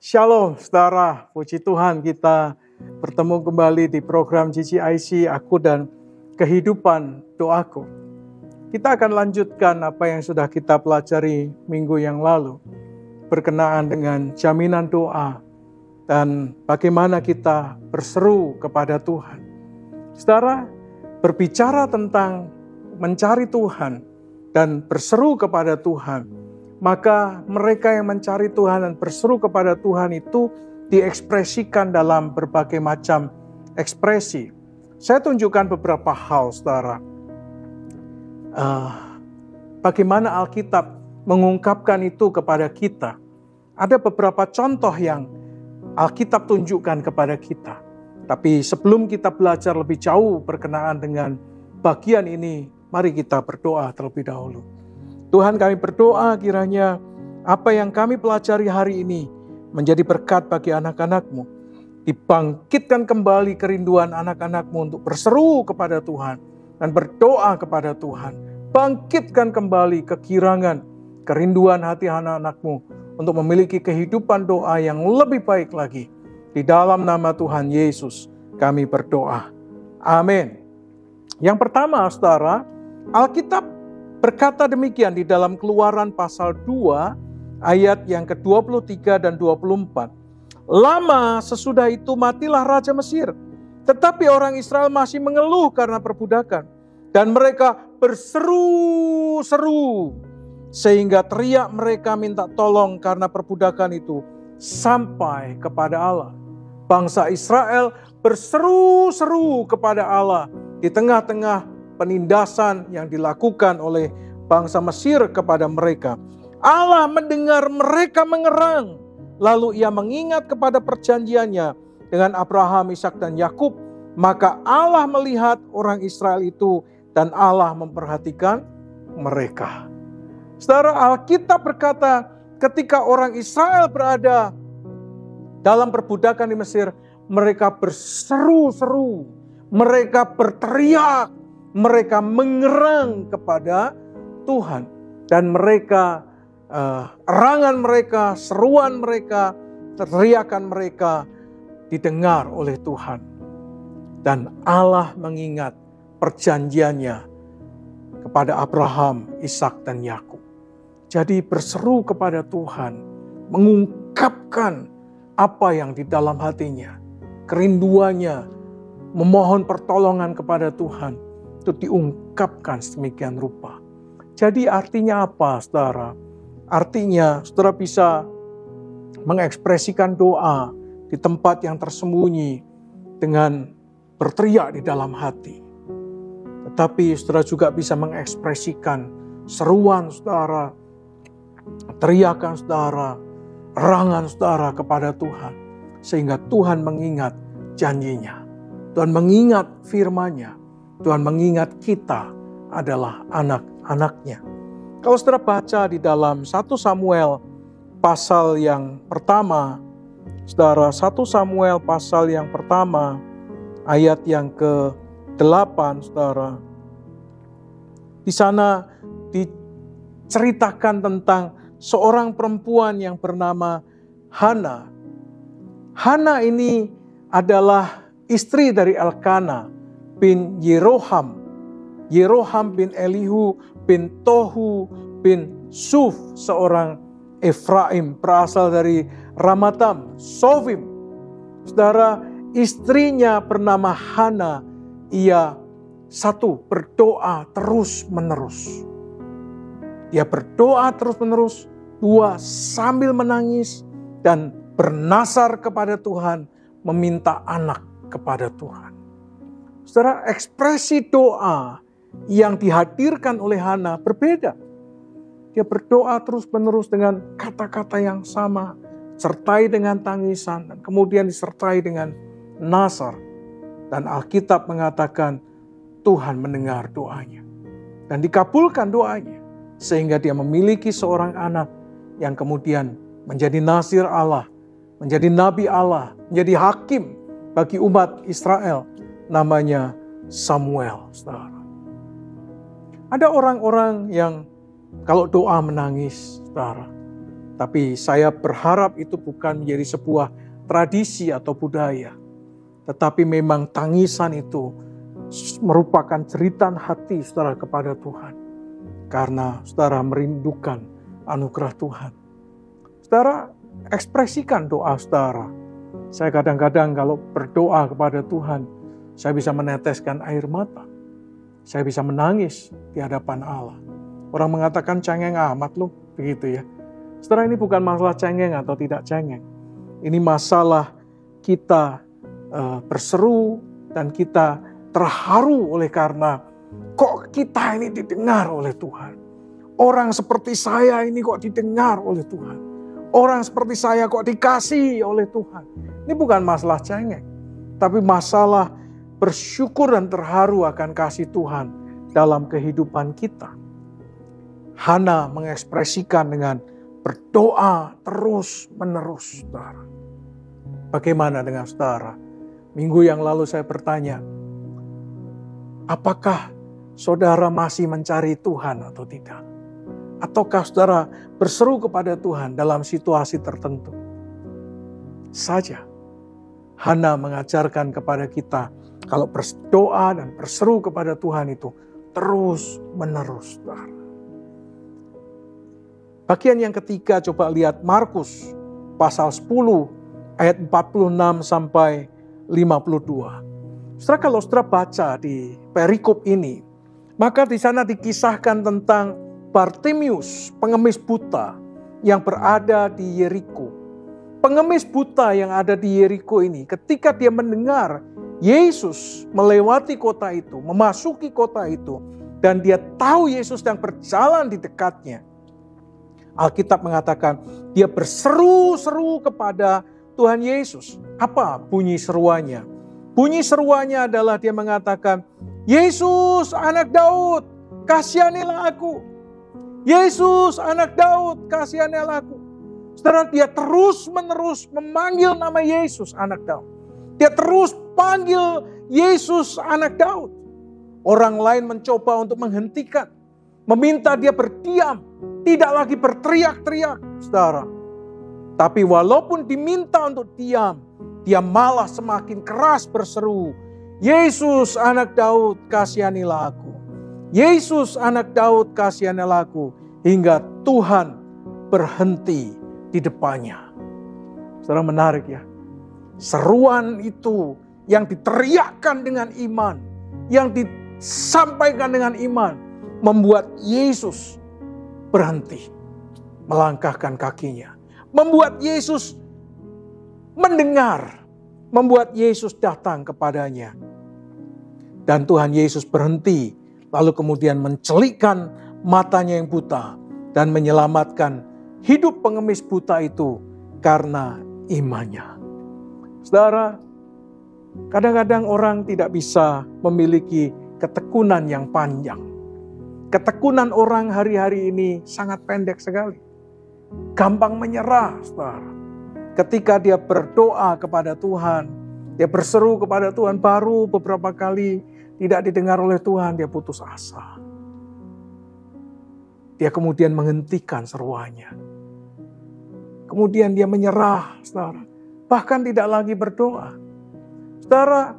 Shalom saudara, puji Tuhan kita bertemu kembali di program GCIC Aku dan Kehidupan Doaku. Kita akan lanjutkan apa yang sudah kita pelajari minggu yang lalu berkenaan dengan jaminan doa dan bagaimana kita berseru kepada Tuhan. Saudara, berbicara tentang mencari Tuhan dan berseru kepada Tuhan, maka mereka yang mencari Tuhan dan berseru kepada Tuhan itu diekspresikan dalam berbagai macam ekspresi. Saya tunjukkan beberapa hal, saudara. Bagaimana Alkitab mengungkapkan itu kepada kita. Ada beberapa contoh yang Alkitab tunjukkan kepada kita. Tapi sebelum kita belajar lebih jauh berkenaan dengan bagian ini, mari kita berdoa terlebih dahulu. Tuhan, kami berdoa kiranya apa yang kami pelajari hari ini menjadi berkat bagi anak-anak-Mu. Dibangkitkan kembali kerinduan anak-anak-Mu untuk berseru kepada Tuhan dan berdoa kepada Tuhan. Bangkitkan kembali kegirangan, kerinduan hati anak-anak-Mu untuk memiliki kehidupan doa yang lebih baik lagi. Di dalam nama Tuhan Yesus kami berdoa. Amin. Yang pertama, saudara, Alkitab berkata demikian di dalam Keluaran pasal 2 ayat yang ke-23 dan 24. Lama sesudah itu matilah Raja Mesir, tetapi orang Israel masih mengeluh karena perbudakan. Dan mereka berseru-seru sehingga teriak mereka minta tolong karena perbudakan itu sampai kepada Allah. Bangsa Israel berseru-seru kepada Allah di tengah-tengah penindasan yang dilakukan oleh bangsa Mesir kepada mereka. Allah mendengar mereka mengerang, lalu Ia mengingat kepada perjanjiannya dengan Abraham, Ishak dan Yakub. Maka Allah melihat orang Israel itu dan Allah memperhatikan mereka. Saudara, Alkitab berkata ketika orang Israel berada dalam perbudakan di Mesir, mereka berseru-seru, mereka berteriak, mereka mengerang kepada Tuhan. Dan mereka, erangan mereka, seruan mereka, teriakan mereka didengar oleh Tuhan. Dan Allah mengingat perjanjiannya kepada Abraham, Ishak dan Yakub. Jadi berseru kepada Tuhan, mengungkapkan apa yang di dalam hatinya, kerinduannya, memohon pertolongan kepada Tuhan, itu diungkapkan sedemikian rupa. Jadi artinya apa, saudara? Artinya saudara bisa mengekspresikan doa di tempat yang tersembunyi dengan berteriak di dalam hati. Tetapi saudara juga bisa mengekspresikan seruan saudara, teriakan saudara, erangan saudara kepada Tuhan. Sehingga Tuhan mengingat janjinya. Tuhan mengingat firman-Nya. Tuhan mengingat kita adalah anak-anak-Nya. Kalau saudara baca di dalam 1 Samuel pasal yang pertama, saudara, 1 Samuel pasal yang pertama, ayat yang ke-8, saudara. Di sana diceritakan tentang seorang perempuan yang bernama Hana. Hana ini adalah istri dari Elkana bin Yeroham. Yeroham bin Elihu bin Tohu bin Suf, seorang Efraim berasal dari Ramatam, Sofim. Saudara, istrinya bernama Hana, ia satu, berdoa terus-menerus. Dia berdoa terus-menerus. Dua, sambil menangis dan bernasar kepada Tuhan, meminta anak kepada Tuhan. Saudara, ekspresi doa yang dihadirkan oleh Hana berbeda. Dia berdoa terus-menerus dengan kata-kata yang sama, sertai dengan tangisan, dan kemudian disertai dengan nasar. Dan Alkitab mengatakan Tuhan mendengar doanya dan dikabulkan doanya, sehingga dia memiliki seorang anak yang kemudian menjadi nazir Allah, menjadi nabi Allah, menjadi hakim bagi umat Israel, namanya Samuel. Saudara, ada orang-orang yang kalau doa menangis, saudara. Tapi saya berharap itu bukan menjadi sebuah tradisi atau budaya. Tetapi memang tangisan itu merupakan jeritan hati saudara kepada Tuhan. Karena saudara merindukan anugerah Tuhan. Saudara, ekspresikan doa saudara. Saya kadang-kadang kalau berdoa kepada Tuhan, saya bisa meneteskan air mata. Saya bisa menangis di hadapan Allah. Orang mengatakan cengeng amat loh, begitu ya. Saudara, ini bukan masalah cengeng atau tidak cengeng. Ini masalah kita berseru dan kita terharu oleh karena kok kita ini didengar oleh Tuhan. Orang seperti saya ini kok didengar oleh Tuhan. Orang seperti saya kok dikasihi oleh Tuhan. Ini bukan masalah cengeng, tapi masalah bersyukur dan terharu akan kasih Tuhan dalam kehidupan kita. Hana mengekspresikan dengan berdoa terus menerus, saudara. Bagaimana dengan saudara? Minggu yang lalu saya bertanya, apakah saudara masih mencari Tuhan atau tidak? Ataukah saudara berseru kepada Tuhan dalam situasi tertentu? Saja. Hana mengajarkan kepada kita, kalau berdoa dan berseru kepada Tuhan itu terus menerus, saudara. Bagian yang ketiga, coba lihat Markus pasal 10 ayat 46 sampai 52. Saudara, kalau saudara baca di perikop ini, maka di sana dikisahkan tentang Bartimius, pengemis buta yang berada di Yeriko. Pengemis buta yang ada di Yeriko ini, ketika dia mendengar Yesus melewati kota itu, memasuki kota itu, dan dia tahu Yesus yang berjalan di dekatnya, Alkitab mengatakan dia berseru-seru kepada Tuhan Yesus. Apa bunyi seruannya? Bunyi seruannya adalah dia mengatakan, Yesus anak Daud, kasihanilah aku. Yesus anak Daud, kasihanilah aku. Saudara, dia terus menerus memanggil nama Yesus anak Daud. Dia terus panggil Yesus anak Daud. Orang lain mencoba untuk menghentikan, meminta dia berdiam, tidak lagi berteriak-teriak, saudara. Tapi walaupun diminta untuk diam, dia malah semakin keras berseru, Yesus anak Daud, kasihanilah aku. Yesus anak Daud, kasihanilah aku. Hingga Tuhan berhenti di depannya. Saudara, menarik ya. Seruan itu yang diteriakkan dengan iman, yang disampaikan dengan iman, membuat Yesus berhenti melangkahkan kakinya. Membuat Yesus mendengar, membuat Yesus datang kepadanya. Dan Tuhan Yesus berhenti, lalu kemudian mencelikkan matanya yang buta dan menyelamatkan hidup pengemis buta itu karena imannya. Saudara, kadang-kadang orang tidak bisa memiliki ketekunan yang panjang. Ketekunan orang hari-hari ini sangat pendek sekali. Gampang menyerah, saudara. Ketika dia berdoa kepada Tuhan, dia berseru kepada Tuhan, baru beberapa kali tidak didengar oleh Tuhan, dia putus asa. Dia kemudian menghentikan seruannya. Kemudian dia menyerah, saudara. Bahkan tidak lagi berdoa. Saudara,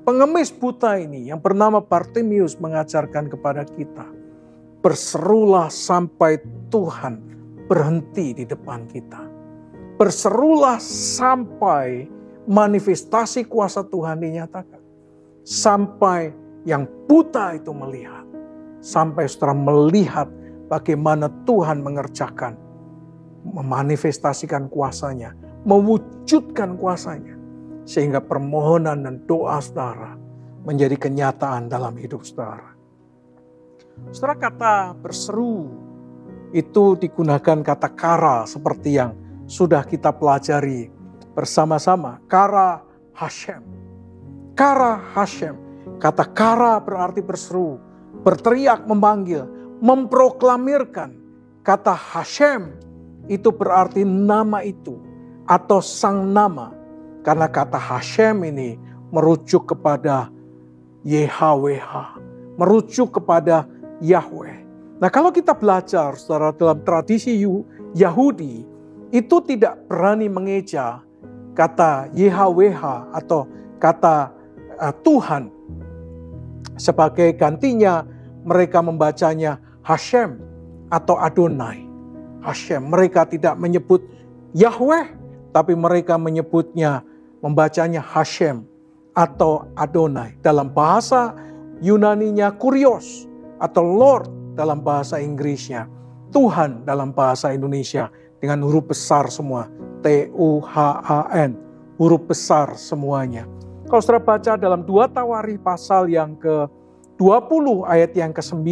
pengemis buta ini yang bernama Bartimius mengajarkan kepada kita, berserulah sampai Tuhan berhenti di depan kita. Berserulah sampai manifestasi kuasa Tuhan dinyatakan. Sampai yang buta itu melihat. Sampai saudara melihat bagaimana Tuhan mengerjakan, memanifestasikan kuasanya, mewujudkan kuasanya. Sehingga permohonan dan doa saudara menjadi kenyataan dalam hidup saudara. Saudara, kata berseru itu digunakan kata kara seperti yang sudah kita pelajari bersama-sama. Kara Hashem. Kara Hashem. Kata kara berarti berseru, berteriak, memanggil, memproklamirkan. Kata Hashem itu berarti nama itu atau sang nama. Karena kata Hashem ini merujuk kepada YHWH, merujuk kepada Yahweh. Nah, kalau kita belajar saudara dalam tradisi Yahudi, itu tidak berani mengeja kata YHWH atau kata Tuhan. Sebagai gantinya mereka membacanya Hashem atau Adonai. Hashem, mereka tidak menyebut Yahweh, tapi mereka menyebutnya, membacanya Hashem atau Adonai. Dalam bahasa Yunaninya Kurios atau Lord dalam bahasa Inggrisnya, Tuhan dalam bahasa Indonesia dengan huruf besar semua, Tuhan, huruf besar semuanya. Kalau saudara baca dalam 2 Tawarikh pasal yang ke-20 ayat yang ke-9,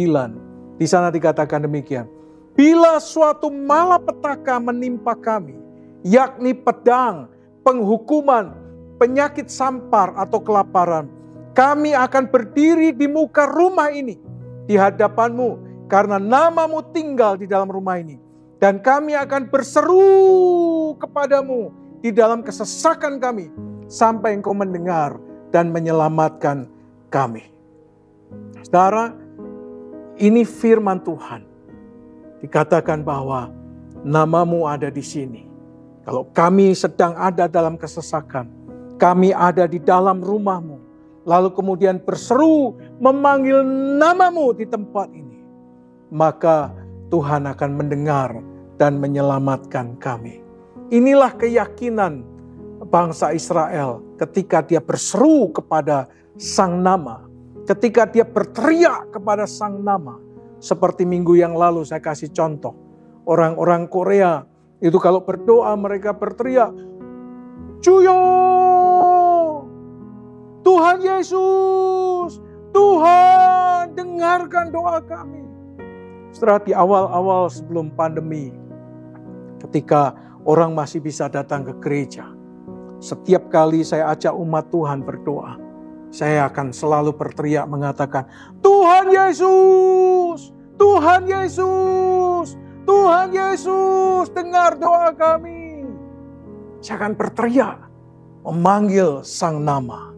di sana dikatakan demikian. Bila suatu malapetaka menimpa kami, yakni pedang, penghukuman, penyakit sampar atau kelaparan, kami akan berdiri di muka rumah ini di hadapanmu, karena namamu tinggal di dalam rumah ini. Dan kami akan berseru kepadamu di dalam kesesakan kami, sampai engkau mendengar dan menyelamatkan kami. Saudara, ini firman Tuhan. Dikatakan bahwa namamu ada di sini. Kalau kami sedang ada dalam kesesakan, kami ada di dalam rumahmu, lalu kemudian berseru memanggil namamu di tempat ini, maka Tuhan akan mendengar dan menyelamatkan kami. Inilah keyakinan bangsa Israel ketika dia berseru kepada Sang Nama, ketika dia berteriak kepada Sang Nama. Seperti minggu yang lalu saya kasih contoh, orang-orang Korea itu kalau berdoa mereka berteriak, Cuyo, Tuhan Yesus, Tuhan dengarkan doa kami. Setelah di awal-awal sebelum pandemi, ketika orang masih bisa datang ke gereja, setiap kali saya ajak umat Tuhan berdoa, saya akan selalu berteriak mengatakan, Tuhan Yesus, Tuhan Yesus, Tuhan Yesus, dengar doa kami. Saya akan berteriak, memanggil Sang Nama.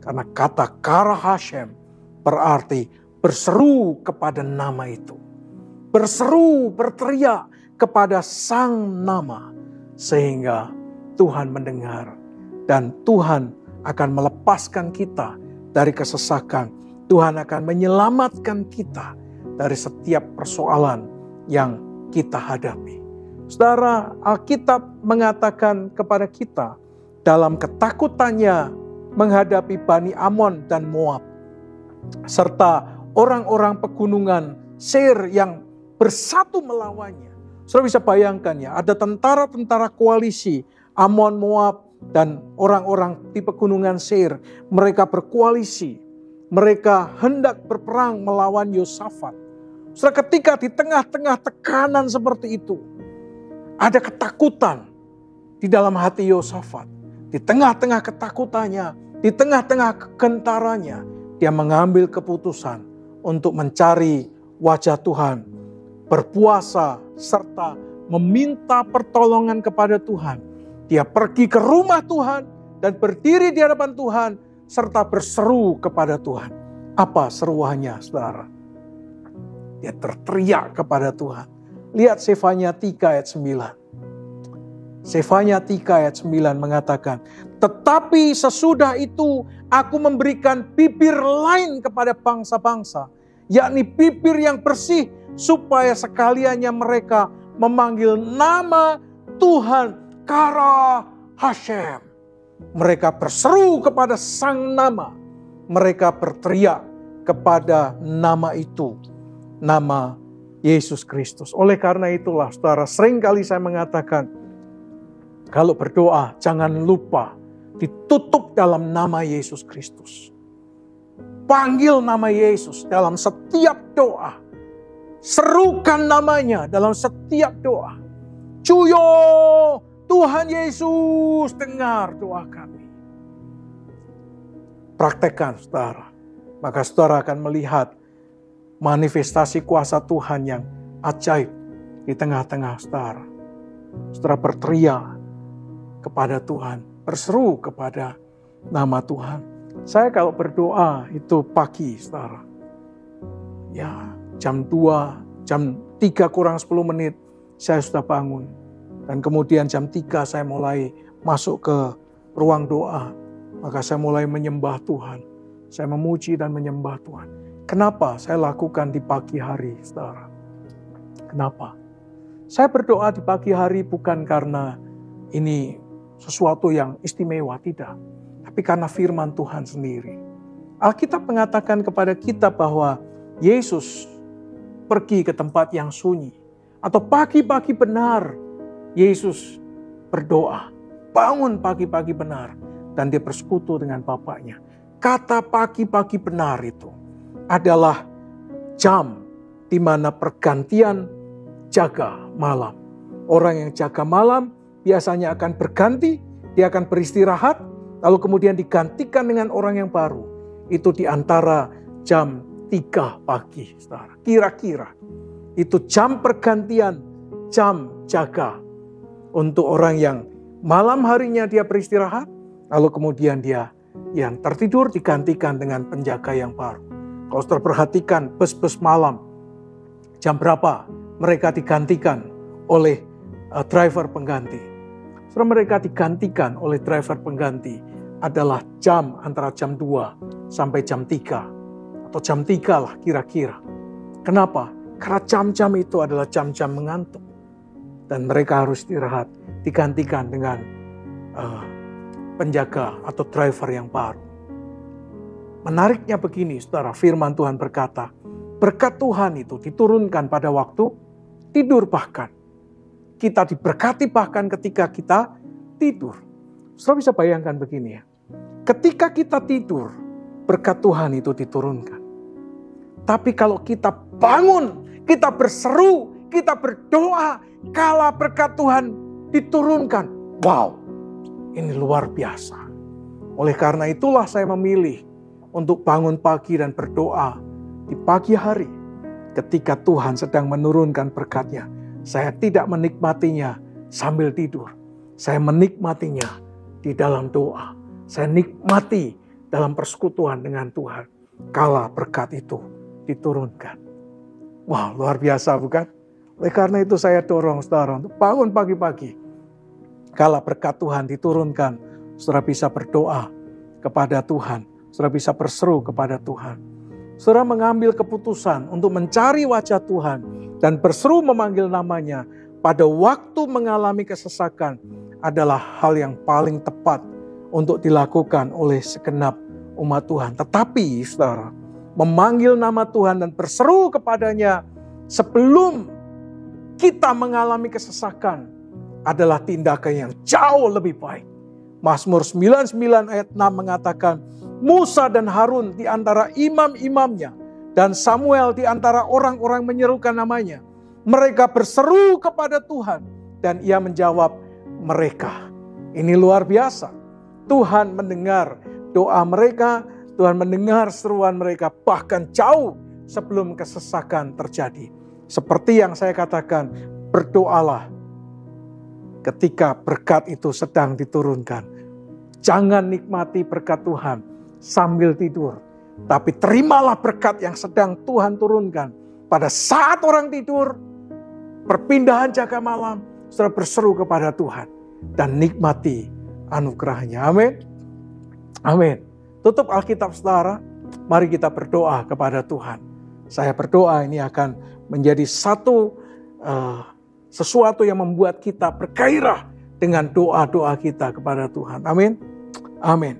Karena kata Kara Hashem berarti berseru kepada nama itu. Berseru, berteriak kepada Sang Nama. Sehingga Tuhan mendengar. Dan Tuhan akan melepaskan kita dari kesesakan. Tuhan akan menyelamatkan kita dari setiap persoalan yang kita hadapi. Saudara, Alkitab mengatakan kepada kita dalam ketakutannya menghadapi Bani Amon dan Moab, serta orang-orang pegunungan Seir yang bersatu melawannya. Saudara bisa bayangkan ya, ada tentara-tentara koalisi Amon, Moab, dan orang-orang di pegunungan Seir. Mereka berkoalisi, mereka hendak berperang melawan Yosafat. Saudara, ketika di tengah-tengah tekanan seperti itu, ada ketakutan di dalam hati Yosafat. Di tengah-tengah ketakutannya, di tengah-tengah kegentarannya, dia mengambil keputusan untuk mencari wajah Tuhan, berpuasa, serta meminta pertolongan kepada Tuhan. Dia pergi ke rumah Tuhan dan berdiri di hadapan Tuhan, serta berseru kepada Tuhan. Apa seruannya, saudara? Dia terteriak kepada Tuhan. Lihat Sefanya 3 ayat 9. Sefanya 3 ayat 9 mengatakan, tetapi sesudah itu aku memberikan bibir lain kepada bangsa-bangsa, yakni bibir yang bersih, supaya sekaliannya mereka memanggil nama Tuhan Kara Hashem. Mereka berseru kepada Sang Nama. Mereka berteriak kepada nama itu, nama Yesus Kristus. Oleh karena itulah, saudara, seringkali saya mengatakan, kalau berdoa jangan lupa ditutup dalam nama Yesus Kristus. Panggil nama Yesus dalam setiap doa. Serukan namanya dalam setiap doa. Cuyo, Tuhan Yesus, dengar doa kami. Praktekkan, saudara. Maka saudara akan melihat manifestasi kuasa Tuhan yang ajaib di tengah-tengah saudara. Saudara berteriak kepada Tuhan, berseru kepada nama Tuhan. Saya kalau berdoa itu pagi, saudara. Ya, jam 2, Jam 3 kurang 10 menit saya sudah bangun. Dan kemudian jam 3 saya mulai masuk ke ruang doa. Maka saya mulai menyembah Tuhan. Saya memuji dan menyembah Tuhan. Kenapa saya lakukan di pagi hari, saudara? Kenapa? Saya berdoa di pagi hari bukan karena ini sesuatu yang istimewa, tidak. Tapi karena firman Tuhan sendiri. Alkitab mengatakan kepada kita bahwa Yesus pergi ke tempat yang sunyi. Atau pagi-pagi benar, Yesus berdoa. Bangun pagi-pagi benar. Dan dia bersekutu dengan Bapaknya. Kata pagi-pagi benar itu adalah jam di mana pergantian jaga malam. Orang yang jaga malam biasanya akan berganti, dia akan beristirahat, lalu kemudian digantikan dengan orang yang baru. Itu di antara jam 3 pagi, saudara. Kira-kira itu jam pergantian, jam jaga. Untuk orang yang malam harinya dia beristirahat, lalu kemudian dia yang tertidur digantikan dengan penjaga yang baru. Kalau saudara perhatikan bus-bus malam, jam berapa mereka digantikan oleh driver pengganti. Setelah mereka digantikan oleh driver pengganti adalah jam antara jam 2 sampai jam 3. Atau jam 3 lah kira-kira. Kenapa? Karena jam-jam itu adalah jam-jam mengantuk. Dan mereka harus istirahat, digantikan dengan penjaga atau driver yang baru. Menariknya begini, saudara, firman Tuhan berkata, berkat Tuhan itu diturunkan pada waktu tidur bahkan. Kita diberkati bahkan ketika kita tidur. Saudara bisa bayangkan begini ya. Ketika kita tidur, berkat Tuhan itu diturunkan. Tapi kalau kita bangun, kita berseru, kita berdoa, kala berkat Tuhan diturunkan. Wow, ini luar biasa. Oleh karena itulah saya memilih untuk bangun pagi dan berdoa di pagi hari. Ketika Tuhan sedang menurunkan berkat-Nya, saya tidak menikmatinya sambil tidur. Saya menikmatinya di dalam doa. Saya nikmati dalam persekutuan dengan Tuhan. Kala berkat itu diturunkan. Wah, luar biasa bukan? Oleh karena itu saya dorong saudara untuk bangun pagi-pagi. Kala berkat Tuhan diturunkan, saudara bisa berdoa kepada Tuhan. Saudara bisa berseru kepada Tuhan. Saudara mengambil keputusan untuk mencari wajah Tuhan dan berseru memanggil namanya pada waktu mengalami kesesakan adalah hal yang paling tepat untuk dilakukan oleh segenap umat Tuhan. Tetapi saudara, memanggil nama Tuhan dan berseru kepadanya sebelum kita mengalami kesesakan adalah tindakan yang jauh lebih baik. Mazmur 99 ayat 6 mengatakan, Musa dan Harun di antara imam-imamnya dan Samuel di antara orang-orang menyerukan namanya. Mereka berseru kepada Tuhan dan ia menjawab mereka. Ini luar biasa. Tuhan mendengar doa mereka, Tuhan mendengar seruan mereka bahkan jauh sebelum kesesakan terjadi. Seperti yang saya katakan, berdoalah ketika berkat itu sedang diturunkan. Jangan nikmati berkat Tuhan sambil tidur. Tapi terimalah berkat yang sedang Tuhan turunkan. Pada saat orang tidur, perpindahan jaga malam, saudara berseru kepada Tuhan. Dan nikmati anugerahnya. Amin. Amin. Tutup Alkitab saudara. Mari kita berdoa kepada Tuhan. Saya berdoa ini akan menjadi sesuatu yang membuat kita bergairah dengan doa-doa kita kepada Tuhan. Amin. Amin.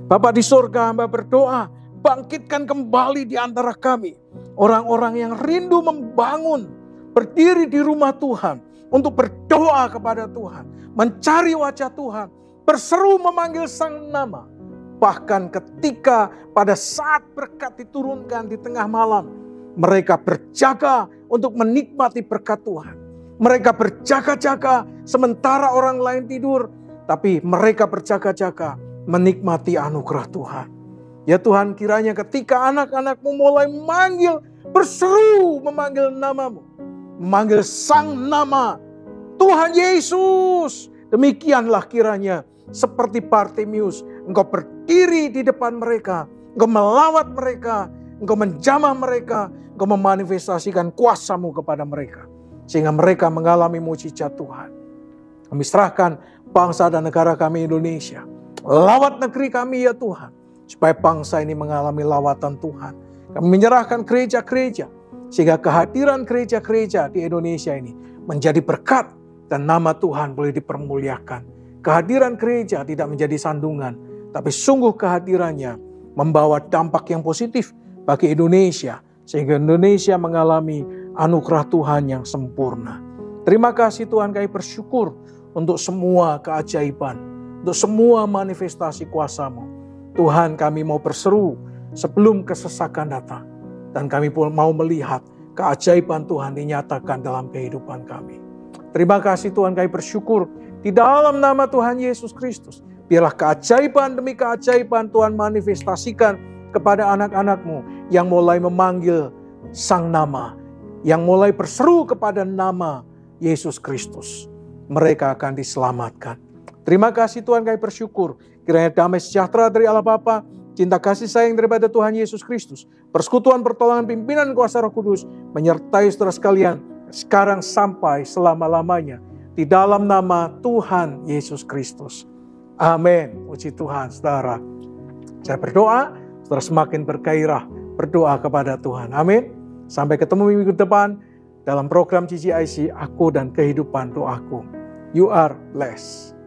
Bapa di surga, hamba berdoa, bangkitkan kembali di antara kami orang-orang yang rindu membangun, berdiri di rumah Tuhan untuk berdoa kepada Tuhan, mencari wajah Tuhan, berseru memanggil Sang Nama. Bahkan ketika pada saat berkat diturunkan di tengah malam, mereka berjaga untuk menikmati berkat Tuhan. Mereka berjaga-jaga sementara orang lain tidur, tapi mereka berjaga-jaga menikmati anugerah Tuhan. Ya Tuhan, kiranya ketika anak-anak-Mu mulai memanggil, berseru memanggil nama-Mu, memanggil Sang Nama, Tuhan Yesus. Demikianlah kiranya seperti Bartimius, Engkau berdiri di depan mereka, Engkau melawat mereka, Engkau menjamah mereka, Engkau memanifestasikan kuasa-Mu kepada mereka, sehingga mereka mengalami mujizat Tuhan. Kami serahkan bangsa dan negara kami Indonesia. Lawat negeri kami ya Tuhan, supaya bangsa ini mengalami lawatan Tuhan. Kami menyerahkan gereja-gereja, sehingga kehadiran gereja-gereja di Indonesia ini menjadi berkat dan nama Tuhan boleh dipermuliakan. Kehadiran gereja tidak menjadi sandungan, tapi sungguh kehadirannya membawa dampak yang positif bagi Indonesia, sehingga Indonesia mengalami anugerah Tuhan yang sempurna. Terima kasih Tuhan, kami bersyukur untuk semua keajaiban, untuk semua manifestasi kuasa-Mu. Tuhan, kami mau berseru sebelum kesesakan datang, dan kami pun mau melihat keajaiban Tuhan dinyatakan dalam kehidupan kami. Terima kasih Tuhan, kami bersyukur di dalam nama Tuhan Yesus Kristus. Biarlah keajaiban demi keajaiban Tuhan manifestasikan kepada anak-anak-Mu yang mulai memanggil Sang Nama, yang mulai berseru kepada nama Yesus Kristus. Mereka akan diselamatkan. Terima kasih Tuhan, kami bersyukur. Kiranya damai sejahtera dari Allah Bapa, cinta kasih sayang daripada Tuhan Yesus Kristus, persekutuan pertolongan pimpinan kuasa Roh Kudus menyertai saudara sekalian sekarang sampai selama-lamanya, di dalam nama Tuhan Yesus Kristus. Amin. Puji Tuhan, saudara. Saya berdoa, saudara semakin bergairah berdoa kepada Tuhan. Amin. Sampai ketemu minggu depan dalam program GGIC Aku dan Kehidupan Doaku. You are blessed.